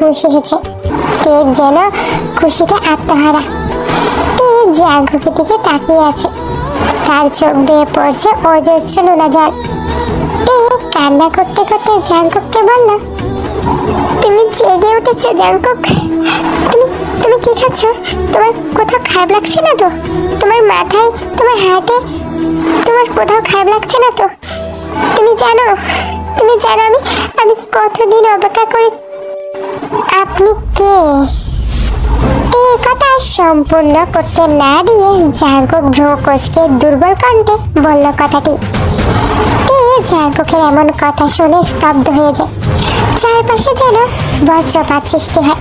হুঁশ এসেছে। পেট যেন খুশিতে আত্মহারা। জাঙ্কুকের দিকে তাকিয়ে আছে, তার চোখ বেয়ে পড়ছে অজস্র নোনা জল। কান্না করতে করতে জাঙ্কুককে বলল, তুমি জেগে উঠেছো জাঙ্কুক? তুমি কি খাচ্ছ? তোমার কোথাও খারাপ লাগছে না তো? তোমার মাথায়, তোমার হাতে, তোমার কোথাও খারাপ লাগছে না তো? তুমি জানো আমি কতদিন অপেক্ষা করি। আপনি কে? এই কথা সম্পূর্ণ করতে না দিয়ে জাঙ্কুক ভ্রু কুঁচকে দুর্বল কণ্ঠে বলল কথাটি। জাঙ্কুকের এমন কথা শুনে স্তব্ধ হয়ে যায়। চারপাশে যেন বজ্রপাত সৃষ্টি হয়।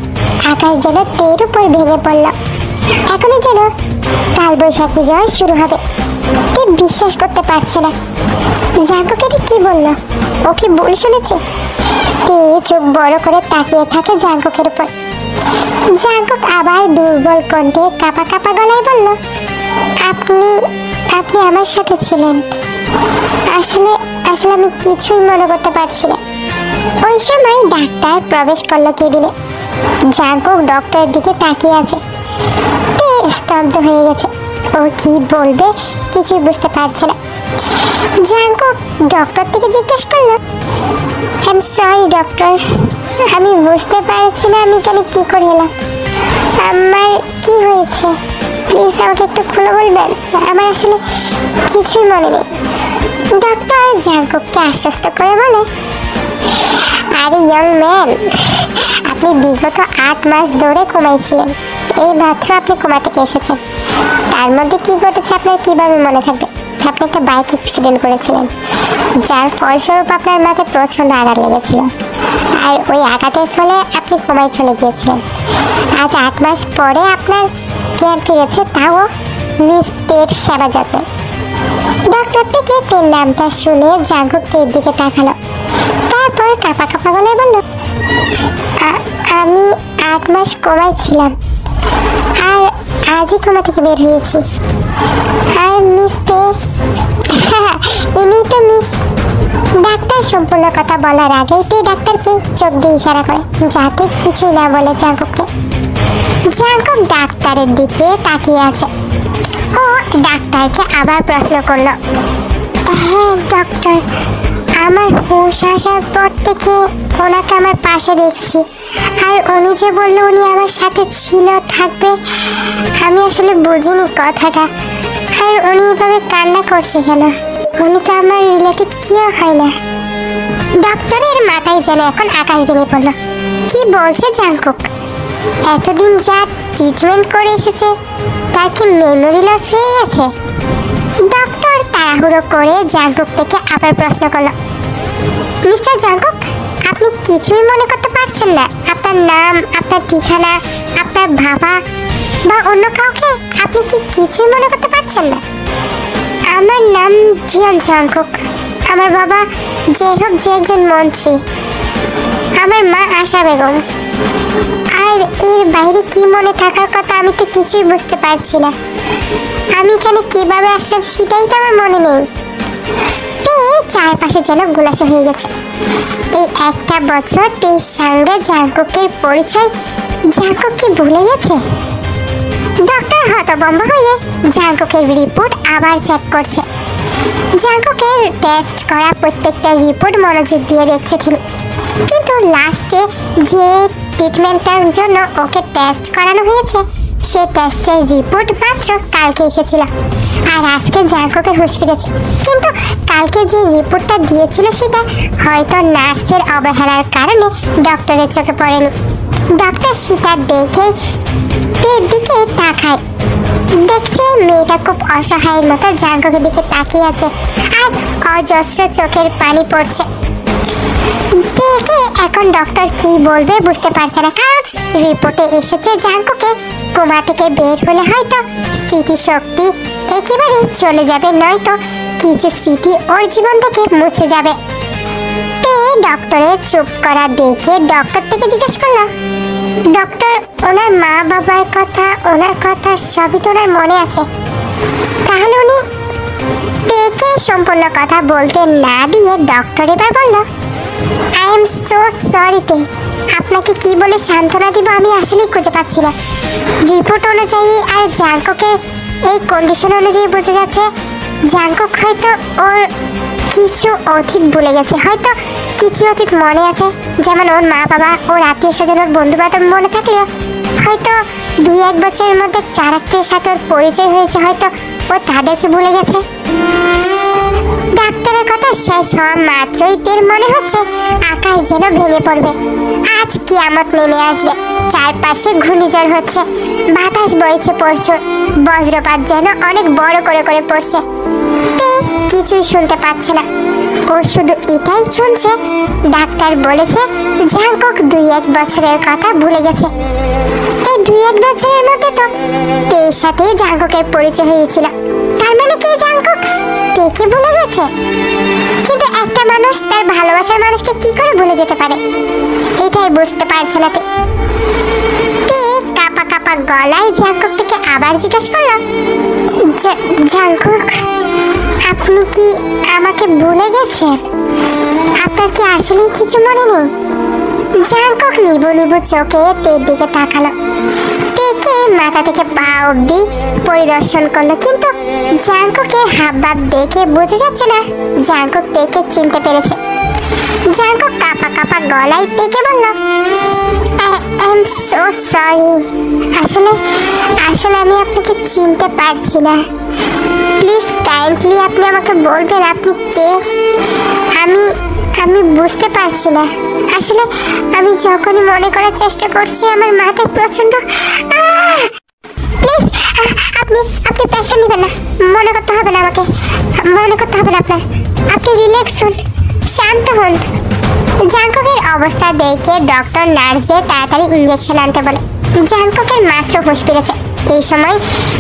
আকাশ যেন তের উপর ভেঙে পড়ল। এখনই যেন কালবৈশাখী ঝড় শুরু হবে। বিশ্বাস করতে পারছে না। জাঙ্কুক কি বলল? ও কি ভুল শুনেছে? চোখ বড় করে তাকিয়ে থাকে জাঙ্কুকের উপর। জাঙ্কুক আবার দুর্বল কণ্ঠে কাঁপা কাঁপা গলায় বলল, আপনি আমার সাথে ছিলেন। আসলে আমি কিছুই মনে করতে পারছি না। ওই সময় ডাক্তার প্রবেশ করলো কেবিনে। জাঙ্কুক ডক্টরের দিকে তাকিয়ে আছে। স্তব্ধ হয়ে গেছে। ও কি বলবে কিছুই বুঝতে পারছে না। জাঙ্কুক ডক্টর থেকে জিজ্ঞেস করলো, আই এম সরি ডক্টর, আমি বুঝতে পারছি না আমি এখানে কি করে এলাম। আমার কি হয়েছে? প্লিজ আমাকে একটু খুলে বলবেন, আমার আসলে কিছুই মনে নেই। ডক্টর জাঙ্কুককে আশ্বস্ত করে বলে, আরে ইয়ং ম্যান, আপনি বিগত 8 মাস ধরে ঘুমাইছিলেন। এই মাত্র আপনি ঘুমা থেকে এসেছেন। তার মধ্যে কি ঘটেছে আপনার কিভাবে মনে থাকবে? আপনি একটা বাইক অ্যাক্সিডেন্ট করেছিলেন, যার ফলস্বরূপ আপনার মাথায় প্রচন্ড আঘাত লেগেছিল। আর ওই আঘাতের ফলে আপনি কোমায় চলে গিয়েছিলেন। আজ 8 মাস পরে আপনার জ্ঞান ফিরেছে, তাও নিজ পেট সেবা যত্নে। ডক্টর থেকে তের নামটা শুনে জাঙ্কুক তের দিকে তাকালো। তারপর কাঁপা কাঁপা গলায় বলল, আমি 8 মাস কোমায় ছিলাম, আর আজই কোমা থেকে বের হয়েছি। আর মিস তে, ইনি তো মিস। ডাক্তার সম্পূর্ণ কথা বলার আগেই ডাক্তারকে চোখ দিয়ে ইশারা করে যাতে কিছুই না বলে জাঙ্কুককে। জাঙ্কুক ডাক্তারের দিকে তাকিয়ে আছে। ও ডাক্তারকে আবার প্রশ্ন করলো, হ্যাঁ ডক্টর, আমার হুঁশ আসার পর থেকে ওনাকে আমার পাশে দেখছি। আর উনি যে বললো উনি আমার সাথে ছিল, থাকবে, আমি আসলে বুঝিনি কথাটা। আর উনি এভাবে কান্না করছে কেন? উনি তো আমার রিলেটিভ কেউ হয় না। ডক্টরের মাথায় যেন এখন আকাশ ভেঙে পড়লো। কি বলছে জাঙ্কুক? এতদিন যা ট্রিটমেন্ট করে এসেছে তার কি মেমোরি লস হয়ে গেছে? ডক্টর তাড়াহুড়ো করে জাঙ্কুক থেকে আবার প্রশ্ন করলো, মিস্টার জাঙ্কুক, আপনি কিছুই মনে করতে পারছেন না? আপনার নাম, আপনার ঠিকানা, আপনার বাবা বা অন্য কাউকে আপনি কি কিছুই মনে করতে পারছেন না? আমার নাম জিয়ান জাঙ্কুক। আমার বাবা যে হোক যে একজন মন্ত্রী। আমার মা আশা বেগম। আর এর বাইরে কি মনে থাকার কথা আমি তো কিছুই বুঝতে পারছি না। আমি এখানে কিভাবে আসলাম সেটাই তো আমার মনে নেই। চারপাশে যেন গোলাসা হয়ে গেছে। এই একটা বছর তের সঙ্গে জাঙ্কুকের পরিচয় জাঙ্কুক কি ভুলে গেছে? ডক্টর হতভম্ব হয়ে জাঙ্কুকের রিপোর্ট আবার চেক করছে। জাঙ্কুকের টেস্ট করা প্রত্যেকটা রিপোর্ট মনোযোগ দিয়ে দেখছে তিনি। কিন্তু লাস্টে যে ট্রিটমেন্টের জন্য ওকে টেস্ট করানো হয়েছে সে টেস্টের রিপোর্ট মাত্র কালকে এসেছিল। আর আজকে জাঙ্কুকের হুঁশ ফিরেছে। কিন্তু কালকে যে রিপোর্টটা দিয়েছিল সেটা হয়তো নার্সের অবহেলার কারণে ডক্টরের চোখে পড়েনি। ডক্টর সেটা দেখে তের দিকে তাকায়। দেখছে মেয়েটা খুব অসহায়ের মতো জাঙ্কুকের দিকে তাকিয়ে আছে আর অজস্র চোখের পানি পড়ছে। দেখে এখন ডক্টর কি বলবে বুঝতে পারছে না, কারণ রিপোর্টে এসেছে জাঙ্কুকে কোমা থেকে বের হলে হয়তো স্মৃতিশক্তি একেবারে চলে যাবে, নয়তো কিছু স্মৃতি ওর জীবন থেকে মুছে যাবে। ডক্টরের চুপ করা দেখে ডক্টর থেকে জিজ্ঞেস করলো, ডক্টর, ওনার মা বাবার কথা, ওনার কথা সবই তো ওনার মনে আছে? তাহলে উনি দেখে সম্পূর্ণ কথা বলতে না দিয়ে ডক্টর এবার বলল, আই এম সো সরি তে। আপনাকে কি বলে সান্ত্বনা দিব আমি আসলেই খুঁজে পাচ্ছি না। রিপোর্ট অনুযায়ী আর জাঙ্কুকের এই কন্ডিশন অনুযায়ী বোঝা যাচ্ছে জাঙ্কুক হয়তো ওর কিছু অতীত ভুলে গেছে, হয়তো কিছু অতীত মনে আছে, যেমন ওর মা বাবা, ওর আত্মীয় স্বজন, ওর বন্ধু বান্ধব মনে থাকলেও হয়তো 2-1 বছরের মধ্যে 4 আত্মীয়ের সাথে ওর পরিচয় হয়েছে, হয়তো ও তাদেরকে ভুলে গেছে। ডাক্তারের কথা শেষ হওয়া মাত্রই তের মনে হচ্ছে আকাশ যেন ভেঙে পড়বে, আজ কিয়ামত নেমে আসবে। চারপাশে ঘূর্ণিঝড় হচ্ছে, বাতাস বইছে প্রচুর, বজ্রপাত যেন অনেক বড় করে করে পড়ছে। তে কিছুই শুনতে পাচ্ছে না, ও শুধু এটাই শুনছে ডাক্তার বলেছে জাঙ্কুক 2-1 বছরের কথা ভুলে গেছে। এই 2-1 বছরের মধ্যে তো তের সাথে জাঙ্কুকের পরিচয় হয়েছিল, তার মানে কি জাঙ্কুক তেকে ভুলে গেছে? কিন্তু একটা মানুষ তার ভালোবাসার মানুষকে কি করে ভুলে যেতে পারে, এটাই বুঝতে পারছে না তে। কাপা কাপা গলায় জাঙ্কুক থেকে আবার জিজ্ঞেস করলো, জাঙ্কুক আপনি কি আমাকে ভুলে গেছেন? আপনার কি আসলেই কিছু মনে নেই? জাঙ্কুক নিবু নিবু চোখে তের দিকে তাকালো, তেকে মাথা থেকে পা অব্দি পরিদর্শন করলো, কিন্তু জাঙ্কুকের হাবভাব দেখে বোঝা যাচ্ছে না জাঙ্কুক তেকে চিনতে পেরেছে। জাঙ্কুক কাপা কাপা গলায় তেকে বলল, আই এম সো সরি, আসলে আমি আপনাকে চিনতে পারছি না। প্লিজ কাইন্ডলি আপনি আমাকে বলবেন আপনি কে? আমি বুঝতে পারছি না। আসলে আমি যখনই মনে করার চেষ্টা করছি আমার মাথায় প্রচন্ড। প্লিজ আপনি প্রেশার নেবেন না, মনে করতে হবে না আমাকে, মনে করতে হবে না আপনার। আপনি রিল্যাক্স হন, শান্ত হন। জাঙ্কুকের অবস্থা দেখে ডক্টর নার্সদের তাড়াতাড়ি ইঞ্জেকশন আনতে বলে। জাঙ্কুকের মাত্র হুঁশ ফিরেছে। এই সময়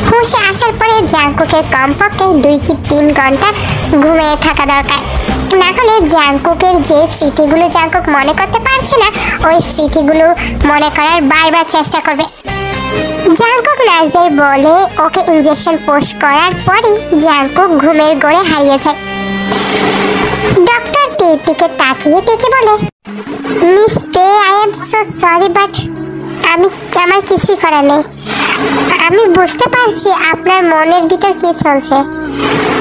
হুঁশে আসার পরে জাঙ্কুকের কমপক্ষে 2 কি 3 ঘন্টা ঘুমিয়ে থাকা দরকার, না হলে জাঙ্কুকের যে স্মৃতিগুলো জাঙ্কুক মনে করতে পারছে না ওই স্মৃতিগুলো মনে করার বারবার চেষ্টা করবে। জাঙ্কুক নার্সদের বলে ওকে ইঞ্জেকশন পোস্ট করার পরই জাঙ্কুক ঘুমের ঘোরে হারিয়ে যায়। ডক্টর তের দিকে তাকিয়ে দেখে বলে, মিস তে I am so sorry but আমার কিছুই করার নেই। আমি বুঝতে পারছি আপনার মনের ভিতর কি চলছে।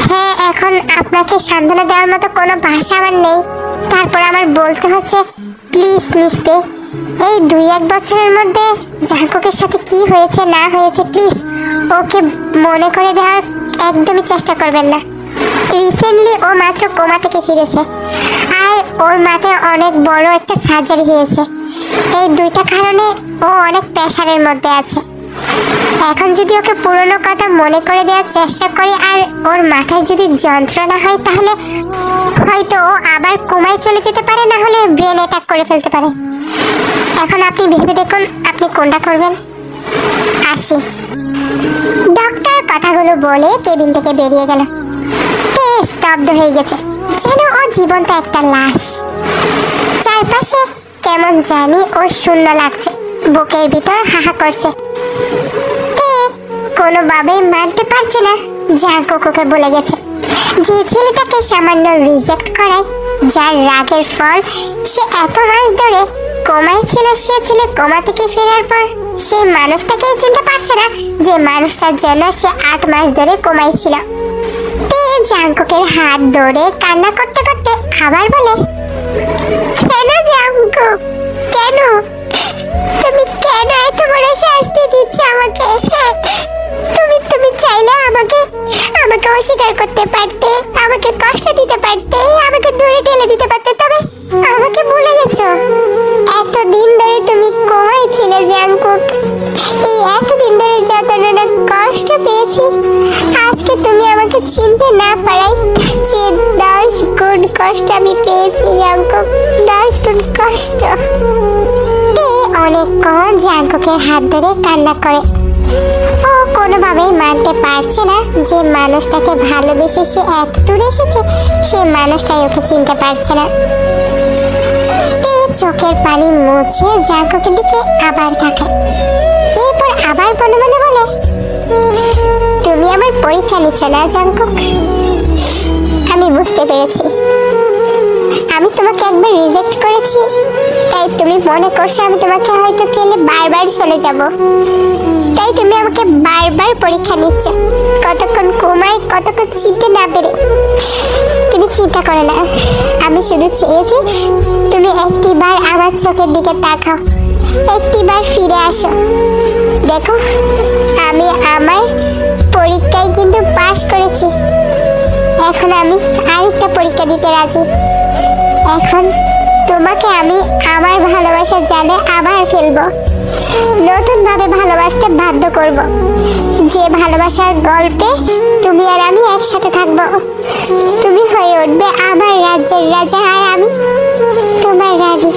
হ্যাঁ, এখন আপনাকে সান্ত্বনা দেওয়ার মতো কোনো ভাষা আমার নেই, তারপর আমার বলতে হচ্ছে প্লিজ মিস তে, এই 2-1 বছরের মধ্যে জাঙ্কুকের সাথে কি হয়েছে না হয়েছে প্লিজ ওকে মনে করে দেওয়ার একদমই চেষ্টা করবেন না। রিসেন্টলি ও মাত্র কোমা থেকে ফিরেছে, আর ওর মাথায় অনেক বড় একটা সার্জারি হয়েছে। এই 2টা কারণে ও অনেক প্রেশারের মধ্যে আছে। এখন যদি ওকে পুরনো কথা মনে করে দেওয়ার চেষ্টা করি আর ওর মাথায় যদি যন্ত্রণা হয় তাহলে হয়তো ও আবার কোমায় চলে যেতে পারে, না হলে ব্রেন অ্যাটাক করে ফেলতে পারে। এখন আপনি ভেবে দেখুন আপনি কোনটা করবেন। আসি। ডক্টর কথাগুলো বলে কেবিন থেকে বেরিয়ে গেল। স্তব্ধ হয়ে গেছে, যেন ও জীবন্ত একটা লাশ। চারপাশে কেমন জানি ওর শূন্য লাগছে, বুকের ভিতর হাহা করছে। কোনোভাবেই মানতে পারছে না জাঙ্কুক ওকে বলে গেছে। যে ছেলেটাকে সামান্য রিজেক্ট করায়, যার রাগের ফল সে এত মাস ধরে কোমায় ছিল, সে ছেলে কোমা থেকে ফেরার পর সেই মানুষটাকেই চিনতে পারছে না যে মানুষটার জন্য সে 8 মাস ধরে কোমায় ছিল। জাঙ্কুকের হাত ধরে কান্না করতে করতে আবার বলে, কেন জাঙ্কুক, কেন তুমি কেন এত বড় শাস্তি দিচ্ছ আমাকে? তুমি চাইলে আমাকে অস্বীকার করতে পারতে, আমাকে কষ্ট দিতে পারতে, আমাকে দূরে ঠেলে দিতে পারতে, তবে আমাকে ভুলে গেছো। এতদিন ধরে তুমি কোথায় ছিলে জাঙ্কুক? এই এতদিন ধরে যতটা কষ্ট পেয়েছি, আজকে তুমি আমাকে চিনতে না পারাই যে 10 গুণ কষ্ট আমি পেয়েছি জাঙ্কুক, 10 গুণ কষ্ট। অনেকক্ষণ জাঙ্কুকের হাত ধরে কান্না করে। ও কোনোভাবেই মানতে পারছে না যে মানুষটাকে ভালোবেসে সে এত দূরে এসেছে, সে মানুষটাই ওকে চিনতে পারছে না। চোখের পানি মুছে জাঙ্কুকের দিকে আবার তাকায়, এরপর আবার মনে মনে বলে, তুমি আমার পরীক্ষা নিচ্ছ না জাঙ্কুক? আমি বুঝতে পেরেছি আমি তোমাকে একবার রিজেক্ট করেছি, তাই তুমি মনে করছো আমি তোমাকে হয়তো ফেলে বারবার চলে যাব, তাই তুমি আমাকে বারবার পরীক্ষা নিচ্ছ, কতক্ষণ ঘুমাই কতক্ষণ চিনতে না পেরে। তুমি চিন্তা করো না, আমি শুধু চেয়েছি তুমি একটিবার আমার চোখের দিকে তাকাও, একটিবার ফিরে আসো। দেখো আমি আমার পরীক্ষায় কিন্তু পাস করেছি, এখন আমি আরেকটা পরীক্ষা দিতে রাজি। এখন তোমাকে আমি আমার ভালোবাসার জালে আবার ফেলবো, নতুন ভাবে ভালোবাসতে বাধ্য করব, যে ভালোবাসার গল্পে তুমি আর আমি একসাথে থাকবো। তুমি হয়ে উঠবে আমার রাজ্যের রাজা আর আমি তোমার রানী।